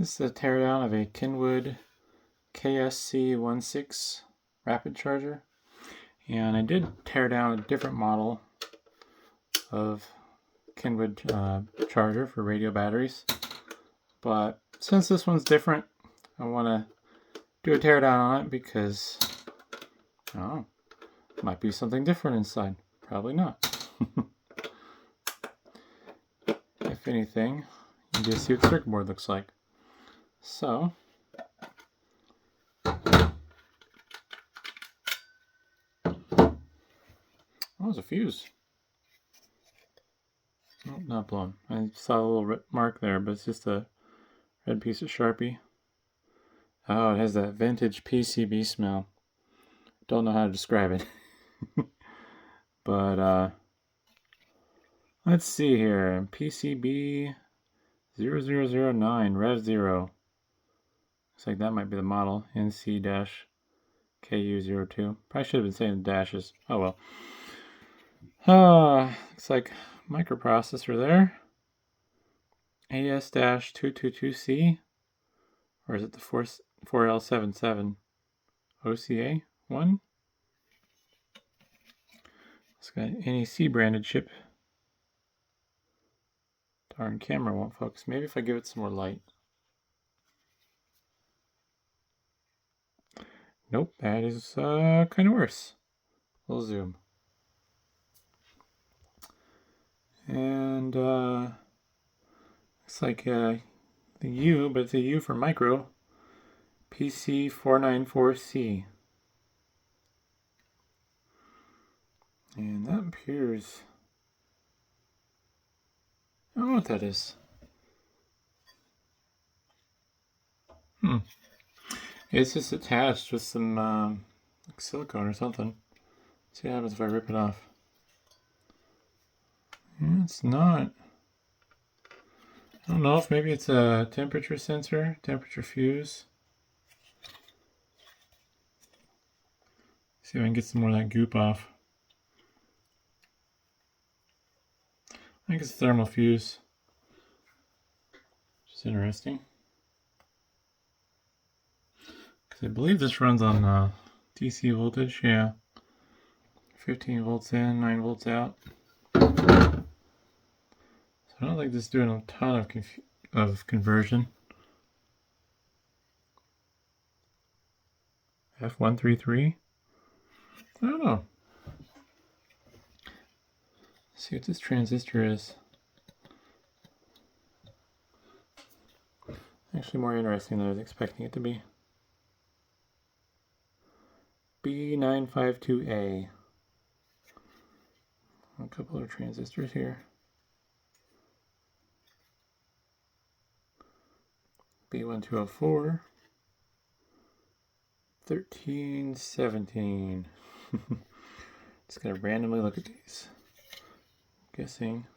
This is a teardown of a Kenwood KSC-16 rapid charger. And I did tear down a different model of Kenwood charger for radio batteries. But since this one's different, I want to do a teardown on it because, oh, might be something different inside. Probably not. If anything, you just see what the circuit board looks like. So, oh, there's a fuse. Oh, not blown. I saw a little mark there, but it's just a red piece of Sharpie. Oh, it has that vintage PCB smell. Don't know how to describe it. But, let's see here. PCB 0009 Rev 0. Looks like that might be the model. NC-KU02. Probably should have been saying the dashes. Oh well. Looks like microprocessor there. AS-222C. Or is it the 4L77 OCA 1? It's got an NEC branded chip. Darn camera won't focus. Maybe if I give it some more light. Nope, that is kind of worse. We'll zoom. And looks like the U, but it's a U for micro. PC494C. And that appears, I don't know what that is. It's just attached with some like silicone or something. See what happens if I rip it off. It's not. I don't know if maybe it's a temperature sensor, temperature fuse. See if I can get some more of that goop off. I think it's a thermal fuse. Which is interesting. Because I believe this runs on DC voltage, yeah. 15 volts in, 9 volts out. So I don't think this is doing a ton of conversion. F133? I don't know. Let's see what this transistor is. Actually more interesting than I was expecting it to be. B952A. A couple of transistors here. B1204. 1317. Just gotta randomly look at these. Guessing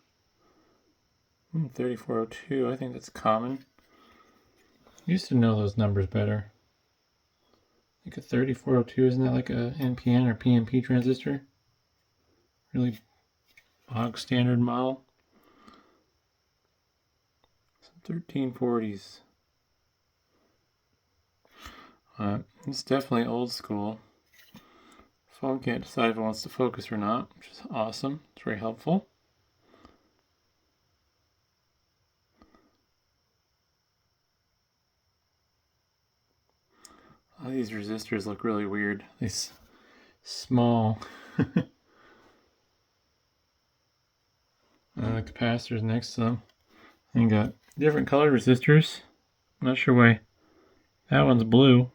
3402. I think that's common. I used to know those numbers better. I think a 3402, isn't that like a NPN or PNP transistor? Really bog standard model. Some 1340s. It's definitely old school. Phone can't decide if it wants to focus or not, which is awesome. It's very helpful. All these resistors look really weird. These small. Like the capacitors next to them. And got different colored resistors. I'm not sure why that one's blue.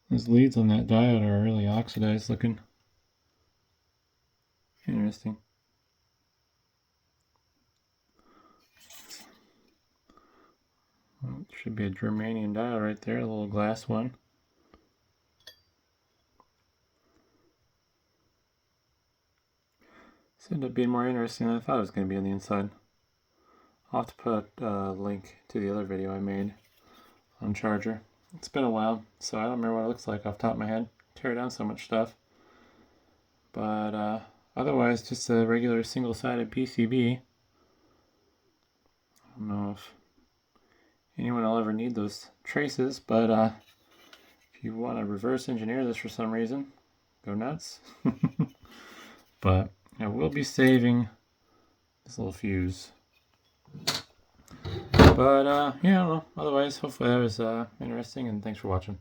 Those leads on that diode are really oxidized looking. Interesting. Well, it should be a germanium diode right there, a little glass one. This ended up being more interesting than I thought it was going to be on the inside. I'll have to put a link to the other video I made on charger. It's been a while, so I don't remember what it looks like off the top of my head. Tear down so much stuff. But Otherwise, just a regular single-sided PCB. I don't know if anyone will ever need those traces, but if you want to reverse engineer this for some reason, go nuts. But I will be saving this little fuse. But yeah, I don't know. Otherwise, hopefully that was interesting, and thanks for watching.